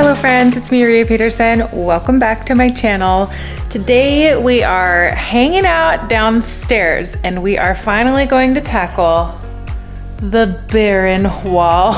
Hello friends, it's me, Maria Peterson. Welcome back to my channel. Today we are hanging out downstairs and we are finally going to tackle the barren wall.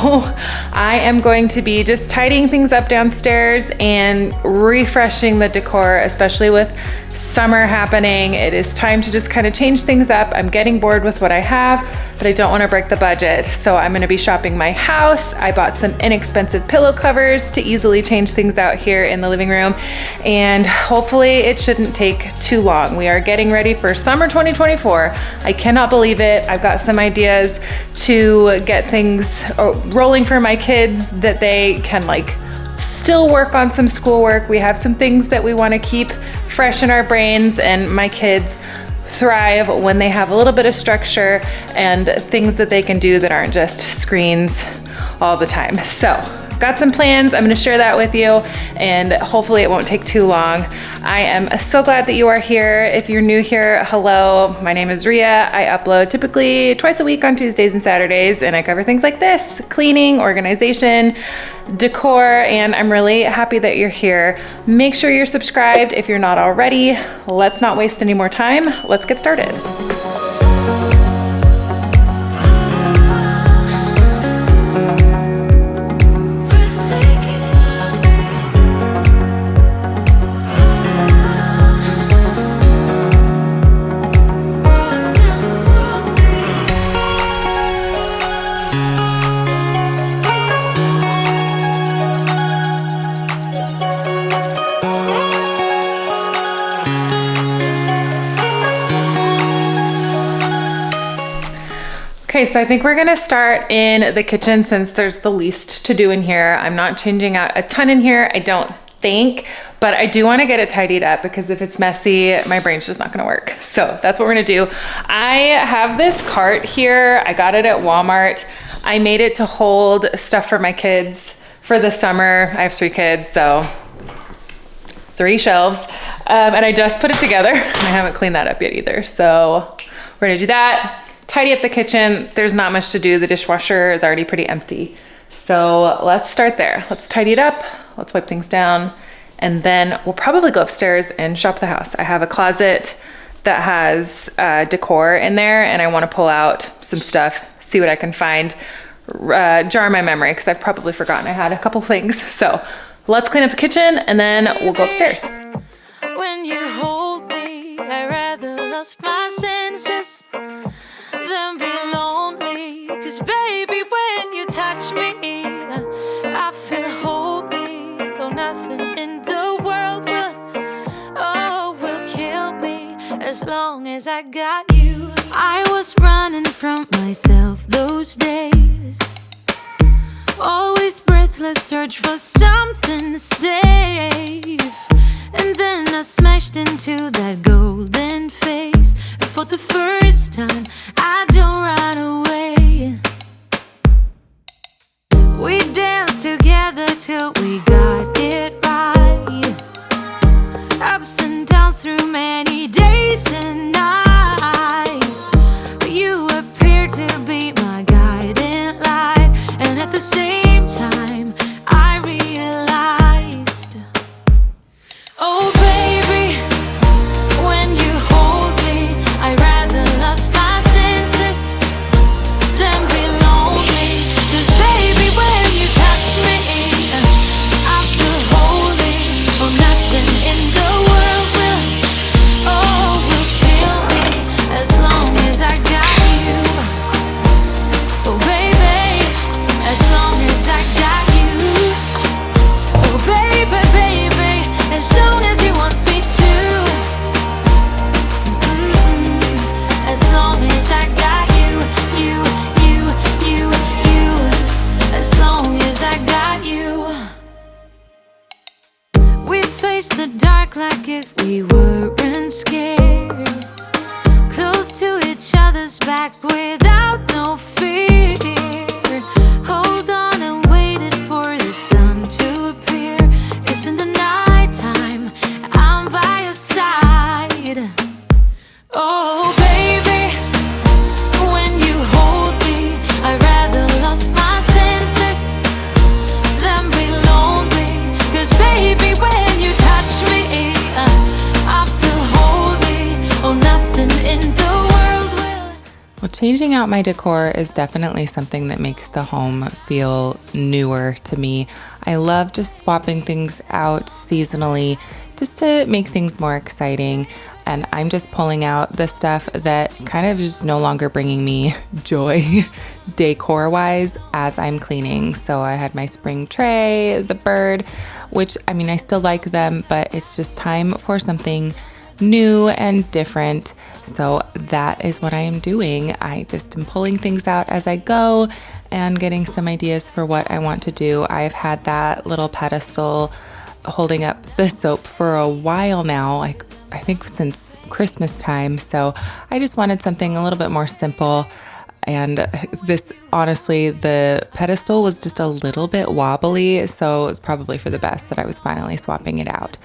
I am going to be just tidying things up downstairs and refreshing the decor, especially with summer happening. It is time to just kind of change things up. I'm getting bored with what I have, but I don't want to break the budget. So I'm going to be shopping my house. I bought some inexpensive pillow covers to easily change things out here in the living room. And hopefully it shouldn't take too long. We are getting ready for summer 2024. I cannot believe it. I've got some ideas to get things rolling for my kids that they can still work on some schoolwork. We have some things that we want to keep fresh in our brains, and my kids thrive when they have a little bit of structure and things that they can do that aren't just screens all the time. So got some plans. I'm going to share that with you and hopefully it won't take too long. I am so glad that you are here. If you're new here, hello, my name is Ria. I upload typically twice a week on Tuesdays and Saturdays, and I cover things like this: cleaning, organization, decor, and I'm really happy that you're here. Make sure you're subscribed if you're not already. Let's not waste any more time. Let's get started. Okay, so I think we're gonna start in the kitchen since there's the least to do in here. I'm not changing out a ton in here, I don't think, but I do wanna get it tidied up because if it's messy, my brain's just not gonna work. So that's what we're gonna do. I have this cart here. I got it at Walmart. I made it to hold stuff for my kids for the summer. I have 3 kids, so 3 shelves. And I just put it together. I haven't cleaned that up yet either. So we're gonna do that. Tidy up the kitchen. There's not much to do. The dishwasher is already pretty empty. So let's start there. Let's tidy it up. Let's wipe things down. And then we'll probably go upstairs and shop the house. I have a closet that has decor in there and I want to pull out some stuff, see what I can find, jar my memory because I've probably forgotten I had a couple things. So let's clean up the kitchen and then we'll go upstairs. When you hold me, I rather lost my senses than be lonely. 'Cause baby, when you touch me, I feel holy. Oh, nothing in the world will kill me as long as I got you. I was running from myself those days, always breathless, search for something safe. And then I smashed into that golden face. And for the first time, I don't run away. We danced together till we got it right. Ups and downs through many days and nights. You appeared to be my guiding light. And at the same time, I realized, oh baby, when you hold me, I rather lost my senses than be lonely. 'Cause baby, when you touch me, I feel holy. Oh, nothing in the world will kill me as long as I got you. Oh baby, as long as I got you. Oh baby, baby, as long as you want me to. As long as I got you, you. As long as I got you. We faced the dark like if we weren't scared, close to each other's backs without no fear. Hold on and waited for the sun to appear. 'Cause in the nighttime, I'm by your side. Oh baby, when you hold me, I rather lost my senses than be lonely. changing out my decor is definitely something that makes the home feel newer to me. I love just swapping things out seasonally just to make things more exciting. And I'm just pulling out the stuff that kind of is no longer bringing me joy decor wise as I'm cleaning. So I had my spring tray, the bird, which I mean, I still like them, but it's just time for something new and different. So that is what I am doing. I just am pulling things out as I go and getting some ideas for what I want to do. I've had that little pedestal holding up the soap for a while now, like I think since Christmas time. So I just wanted something a little bit more simple. And this, honestly, the pedestal was just a little bit wobbly, so it was probably for the best that I was finally swapping it out.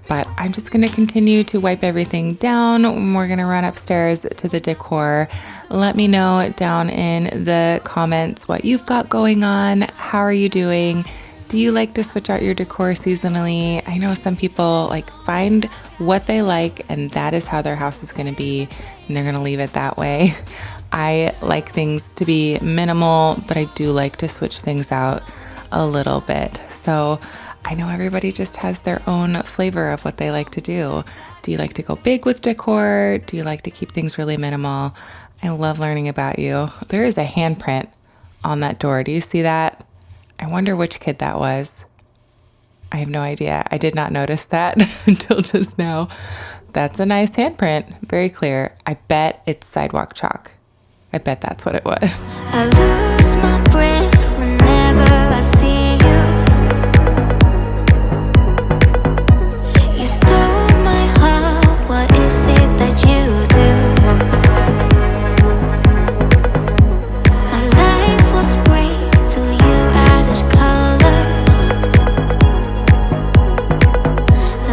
But I'm just going to continue to wipe everything down. We're going to run upstairs to the decor. Let me know down in the comments what you've got going on. How are you doing? Do you like to switch out your decor seasonally? I know some people like find what they like and that is how their house is going to be, and they're going to leave it that way. I like things to be minimal, but I do like to switch things out a little bit. So I know everybody just has their own flavor of what they like to do. Do you like to go big with decor? Do you like to keep things really minimal? I love learning about you. There is a handprint on that door. Do you see that? I wonder which kid that was. I have no idea. I did not notice that until just now. That's a nice handprint. Very clear. I bet it's sidewalk chalk. I bet that's what it was. I lose my breath whenever I see you. You stole my heart, what is it that you do? My life was great till you added colors.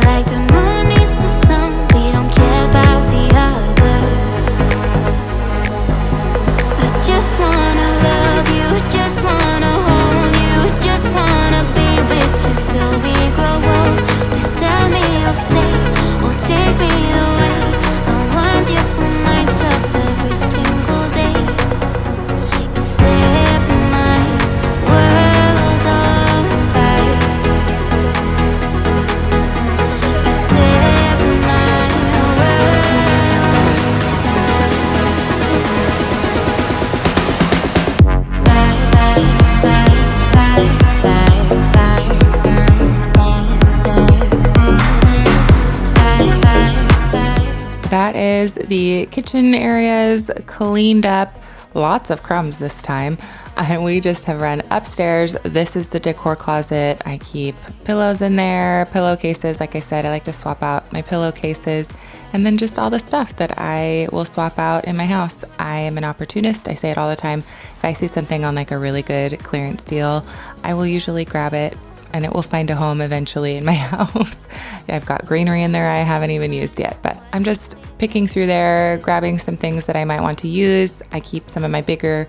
Like the moon needs the sun, we don't care about the others. I just wanna love you, just wanna hold you, just wanna be with you till we grow old. Please tell me you'll stay or take me away. I want you for myself every single day. You set my world on fire. You set my That is the kitchen areas cleaned up. Lots of crumbs this time. And we just have run upstairs. This is the decor closet. I keep pillows in there, pillowcases. Like I said, I like to swap out my pillowcases and then just all the stuff that I will swap out in my house. I am an opportunist. I say it all the time. If I see something on like a really good clearance deal, I will usually grab it and it will find a home eventually in my house. I've got greenery in there I haven't even used yet, but I'm just picking through there, grabbing some things that I might want to use. I keep some of my bigger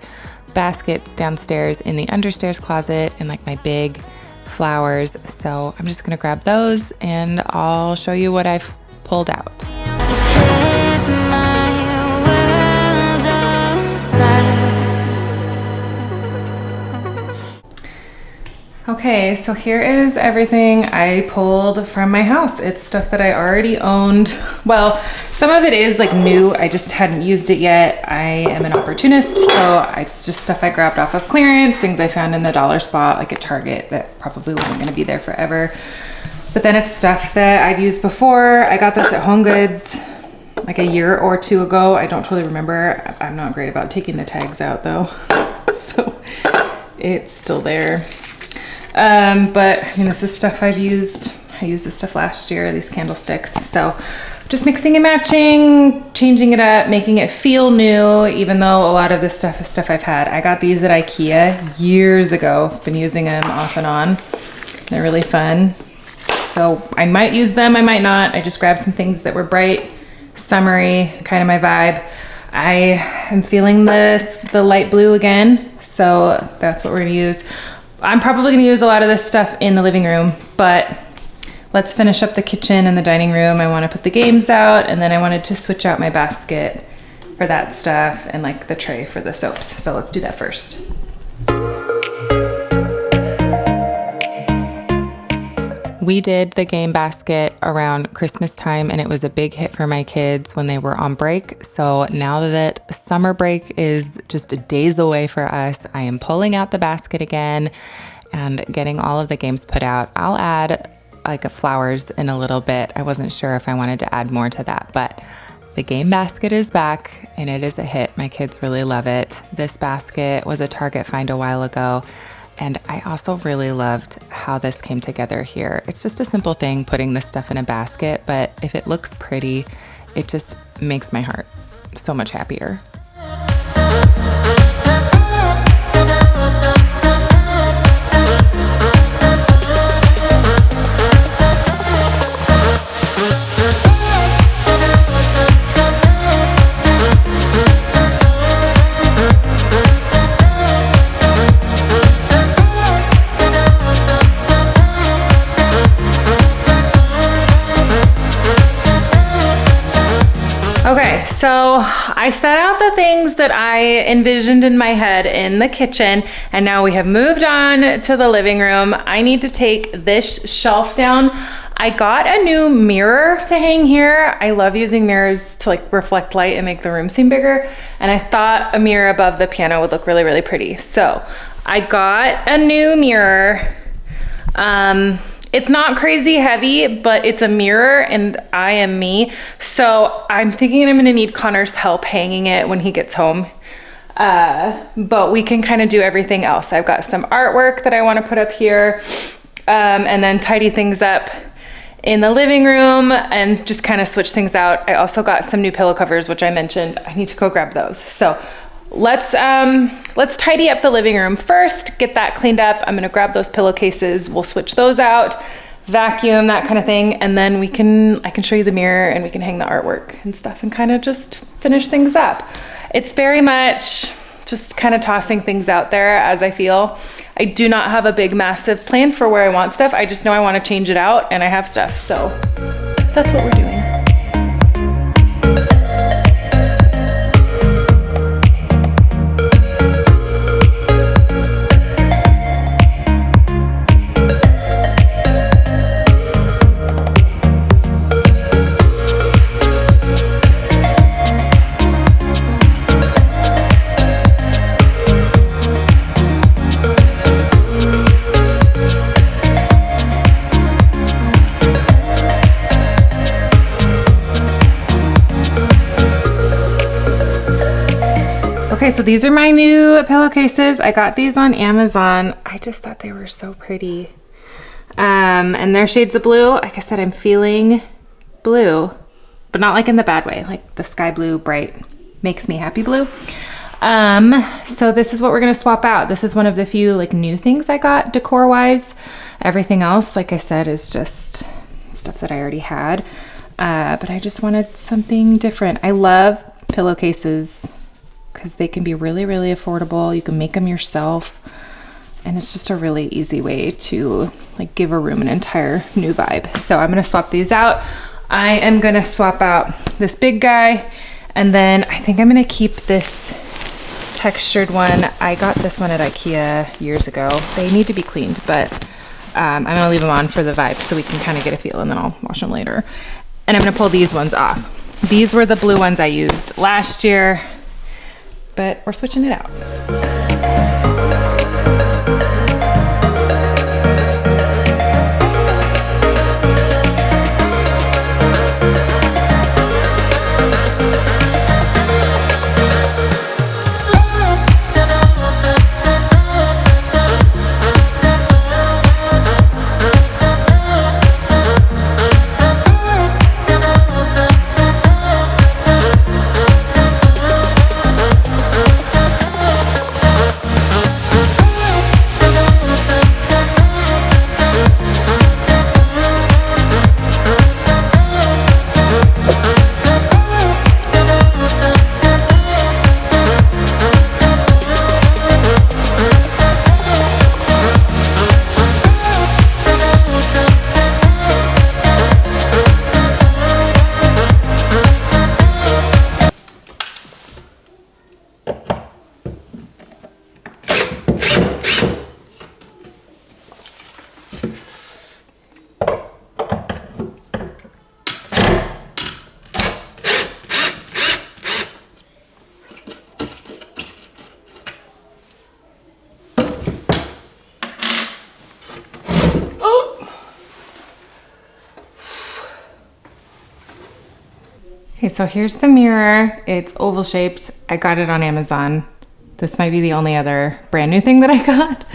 baskets downstairs in the understairs closet and like my big flowers. So I'm just gonna grab those and I'll show you what I've pulled out. Okay, so here is everything I pulled from my house. It's stuff that I already owned. Well, some of it is like new, I just hadn't used it yet. I am an opportunist, so it's just stuff I grabbed off of clearance, things I found in the dollar spot, like at Target, that probably wasn't gonna be there forever. But then it's stuff that I've used before. I got this at Home Goods like a year or two ago. I don't totally remember. I'm not great about taking the tags out though. So it's still there. But I mean, this is stuff I've used. I used this stuff last year, these candlesticks. So just mixing and matching, changing it up, making it feel new, even though a lot of this stuff is stuff I've had. I got these at IKEA years ago. Been using them off and on. They're really fun. So I might use them, I might not. I just grabbed some things that were bright, summery, kind of my vibe. I am feeling the light blue again. So that's what we're gonna use. I'm probably gonna use a lot of this stuff in the living room, but let's finish up the kitchen and the dining room. I wanna put the games out, and then I wanted to switch out my basket for that stuff and like the tray for the soaps. So let's do that first. We did the game basket around Christmas time, and it was a big hit for my kids when they were on break. So now that summer break is just days away for us, I am pulling out the basket again and getting all of the games put out. I'll add like flowers in a little bit. I wasn't sure if I wanted to add more to that, but the game basket is back and it is a hit. My kids really love it. This basket was a Target find a while ago. And I also really loved how this came together here. It's just a simple thing, putting this stuff in a basket, but if it looks pretty, it just makes my heart so much happier. Okay, so I set out the things that I envisioned in my head in the kitchen, and now we have moved on to the living room. I need to take this shelf down. I got a new mirror to hang here. I love using mirrors to like reflect light and make the room seem bigger. And I thought a mirror above the piano would look really, really pretty. So I got a new mirror. It's not crazy heavy, but it's a mirror and I am me. So I'm thinking I'm gonna need Connor's help hanging it when he gets home. But we can kind of do everything else. I've got some artwork that I wanna put up here, and then tidy things up in the living room and just kind of switch things out. I also got some new pillow covers, which I mentioned. I need to go grab those. So let's tidy up the living room first, get that cleaned up. I'm gonna grab those pillowcases. We'll switch those out, vacuum, that kind of thing. And then I can show you the mirror and we can hang the artwork and stuff and kind of just finish things up. It's very much just kind of tossing things out there as I feel. I do not have a big, massive plan for where I want stuff. I just know I want to change it out and I have stuff. So that's what we're doing. Okay, so these are my new pillowcases. I got these on Amazon. I just thought they were so pretty. And they're shades of blue. Like I said, I'm feeling blue, but not like in the bad way, like the sky blue, bright, makes me happy blue. So this is what we're gonna swap out. This is one of the few like new things I got decor wise. Everything else, like I said, is just stuff that I already had. But I just wanted something different. I love pillowcases because they can be really, really affordable. You can make them yourself. And it's just a really easy way to like give a room an entire new vibe. So I'm gonna swap these out. I am gonna swap out this big guy. And then I think I'm gonna keep this textured one. I got this one at IKEA years ago. They need to be cleaned, but I'm gonna leave them on for the vibe so we can kind of get a feel and then I'll wash them later. And I'm gonna pull these ones off. These were the blue ones I used last year, but we're switching it out. Okay, so here's the mirror. It's oval shaped. I got it on Amazon. This might be the only other brand new thing that I got.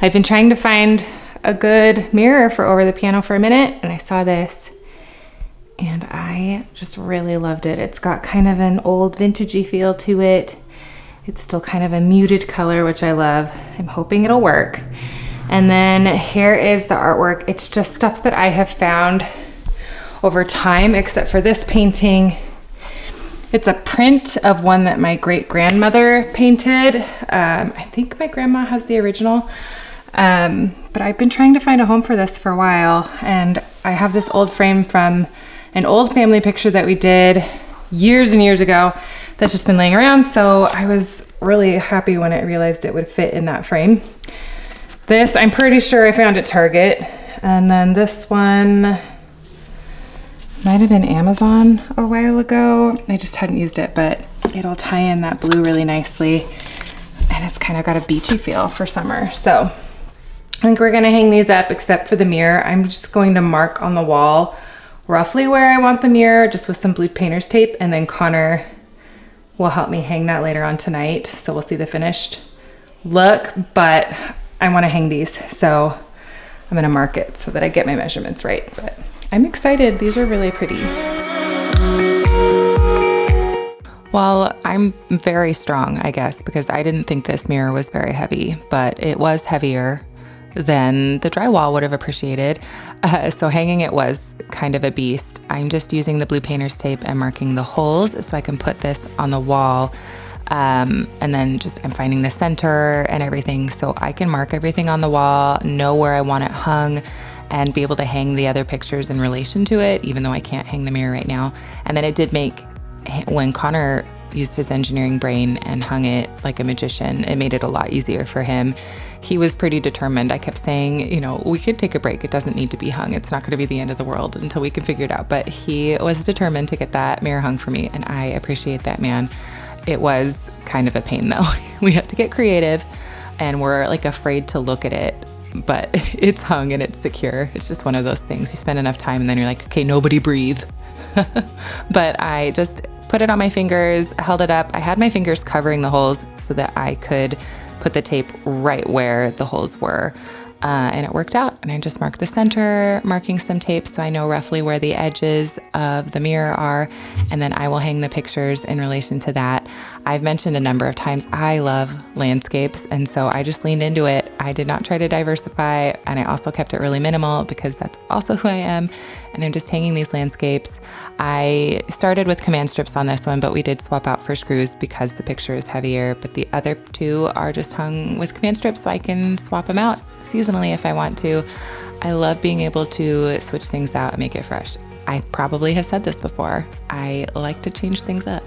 I've been trying to find a good mirror for over the piano for a minute, and I saw this and I just really loved it. It's got kind of an old vintagey feel to it. It's still kind of a muted color, which I love. I'm hoping it'll work. And then here is the artwork. It's just stuff that I have found over time, except for this painting. It's a print of one that my great-grandmother painted. I think my grandma has the original. But I've been trying to find a home for this for a while, and I have this old frame from an old family picture that we did years and years ago that's just been laying around, so I was really happy when I realized it would fit in that frame. This, I'm pretty sure I found at Target, and then this one might have been Amazon a while ago. I just hadn't used it, but it'll tie in that blue really nicely, and it's kind of got a beachy feel for summer. So I think we're gonna hang these up except for the mirror. I'm just going to mark on the wall roughly where I want the mirror, just with some blue painter's tape, and then Connor will help me hang that later on tonight. So we'll see the finished look, but I wanna hang these. So I'm gonna mark it so that I get my measurements right. But I'm excited, these are really pretty. Well, I'm very strong, I guess, because I didn't think this mirror was very heavy, but it was heavier than the drywall would have appreciated. So hanging it was kind of a beast. I'm just using the blue painter's tape and marking the holes so I can put this on the wall. And then I'm finding the center and everything so I can mark everything on the wall, know where I want it hung, and be able to hang the other pictures in relation to it, even though I can't hang the mirror right now. And then it did make, when Connor used his engineering brain and hung it like a magician, it made it a lot easier for him. He was pretty determined. I kept saying, you know, we could take a break. It doesn't need to be hung. It's not going to be the end of the world until we can figure it out. But he was determined to get that mirror hung for me, and I appreciate that, man. It was kind of a pain though. We have to get creative, and we're like afraid to look at it, but it's hung and it's secure. It's just one of those things. You spend enough time and then you're like, okay, nobody breathe. But I just put it on my fingers, held it up. I had my fingers covering the holes so that I could put the tape right where the holes were. And it worked out. And I just marked the center, marking some tape so I know roughly where the edges of the mirror are. And then I will hang the pictures in relation to that. I've mentioned a number of times I love landscapes, and so I just leaned into it. I did not try to diversify, and I also kept it really minimal because that's also who I am. And I'm just hanging these landscapes. I started with command strips on this one, but we did swap out for screws because the picture is heavier. But the other two are just hung with command strips so I can swap them out seasonally if I want to. I love being able to switch things out and make it fresh. I probably have said this before. I like to change things up.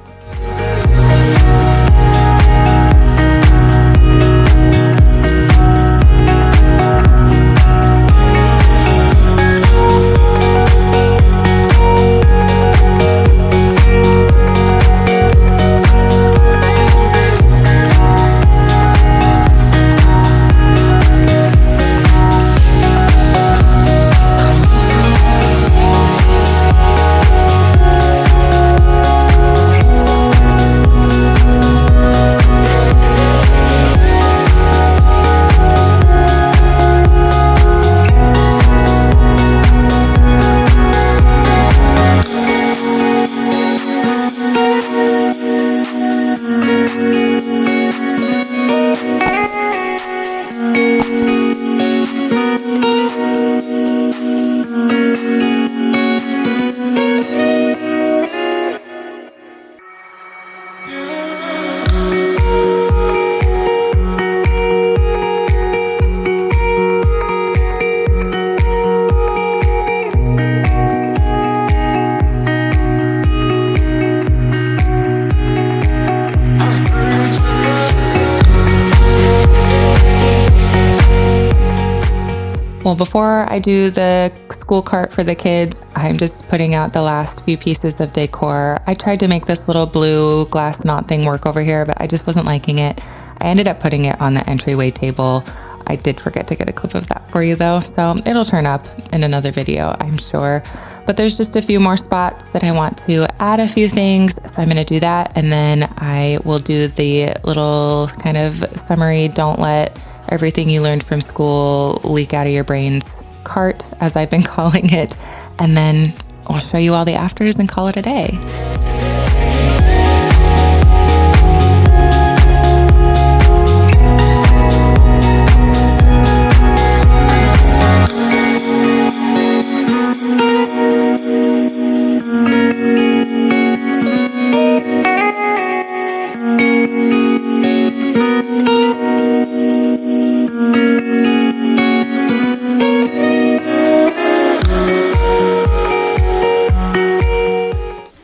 Well, before I do the school cart for the kids, I'm just putting out the last few pieces of decor. I tried to make this little blue glass knot thing work over here, but I just wasn't liking it. I ended up putting it on the entryway table. I did forget to get a clip of that for you though, so it'll turn up in another video, I'm sure. but there's just a few more spots that I want to add a few things. So I'm gonna do that, and then I will do the little kind of summary, don't let everything you learned from school leak out of your brains cart, as I've been calling it. And then I'll show you all the afters and call it a day.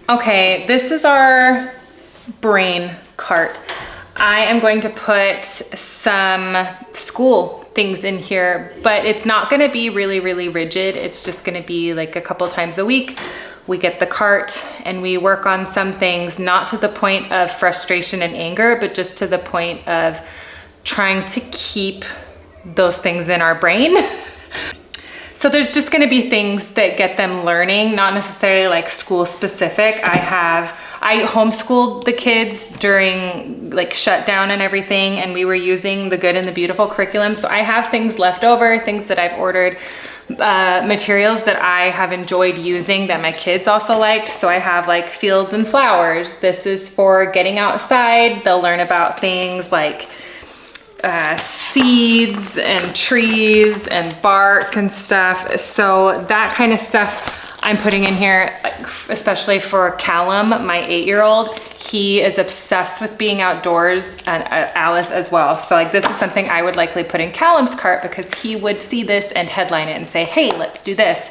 Okay, this is our brain cart. I am going to put some school things in here, but it's not gonna be really, really rigid. It's just gonna be like a couple times a week. We get the cart and we work on some things, not to the point of frustration and anger, but just to the point of trying to keep those things in our brain. So there's just gonna be things that get them learning, not necessarily like school specific. I homeschooled the kids during like shutdown and everything, and we were using the Good and the Beautiful curriculum. So I have things left over, things that I've ordered, materials that I have enjoyed using that my kids also liked. So I have like Fields and Flowers. This is for getting outside. They'll learn about things like seeds and trees and bark and stuff. So that kind of stuff I'm putting in here, especially for Callum, my 8-year-old. He is obsessed with being outdoors, and Alice as well. So like this is something I would likely put in Callum's cart because he would see this and headline it and say, hey, let's do this.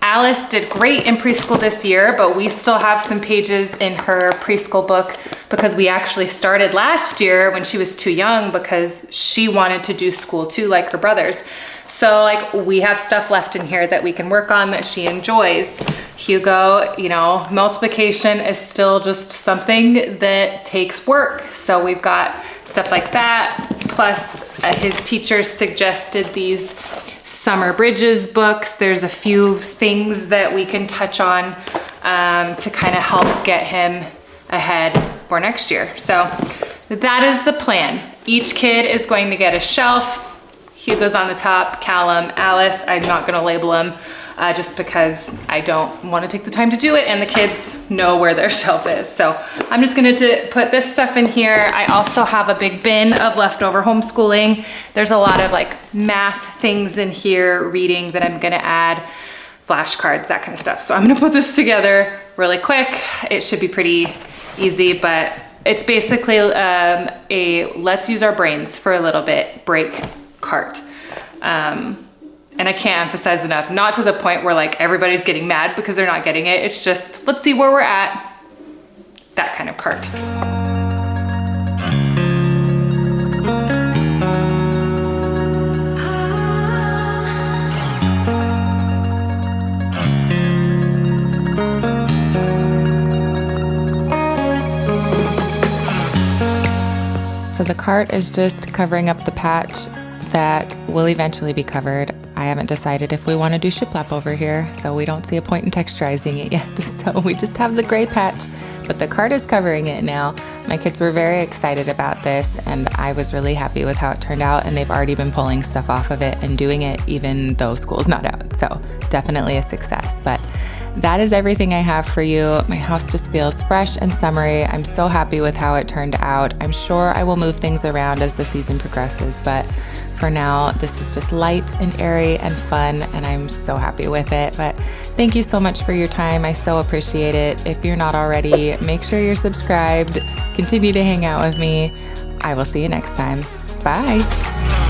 Alice did great in preschool this year, but we still have some pages in her preschool book because we actually started last year when she was too young because she wanted to do school too, like her brothers. So like we have stuff left in here that we can work on that she enjoys. Hugo, you know, multiplication is still just something that takes work. So we've got stuff like that. Plus his teachers suggested these Summer Bridges books. There's a few things that we can touch on to kind of help get him ahead for next year. So that is the plan. Each kid is going to get a shelf. Hugo's on the top, Callum, Alice. I'm not gonna label them just because I don't want to take the time to do it, and the kids know where their shelf is. So I'm just gonna put this stuff in here. I also have a big bin of leftover homeschooling. There's a lot of like math things in here, reading that I'm gonna add, flashcards, that kind of stuff. So I'm gonna put this together really quick. It should be pretty easy, but it's basically a let's use our brains for a little bit break cart. And I can't emphasize enough, not to the point where like everybody's getting mad because they're not getting it. It's just, let's see where we're at. That kind of cart. So the cart is just covering up the patch that will eventually be covered. I haven't decided if we want to do shiplap over here, so we don't see a point in texturizing it yet. So we just have the gray patch, but the cart is covering it now. My kids were very excited about this, and I was really happy with how it turned out, and they've already been pulling stuff off of it and doing it even though school's not out. So definitely a success. But that is everything I have for you. My house just feels fresh and summery. I'm so happy with how it turned out. I'm sure I will move things around as the season progresses, but for now, this is just light and airy and fun, and I'm so happy with it. But thank you so much for your time. I so appreciate it. If you're not already, make sure you're subscribed. Continue to hang out with me. I will see you next time. Bye.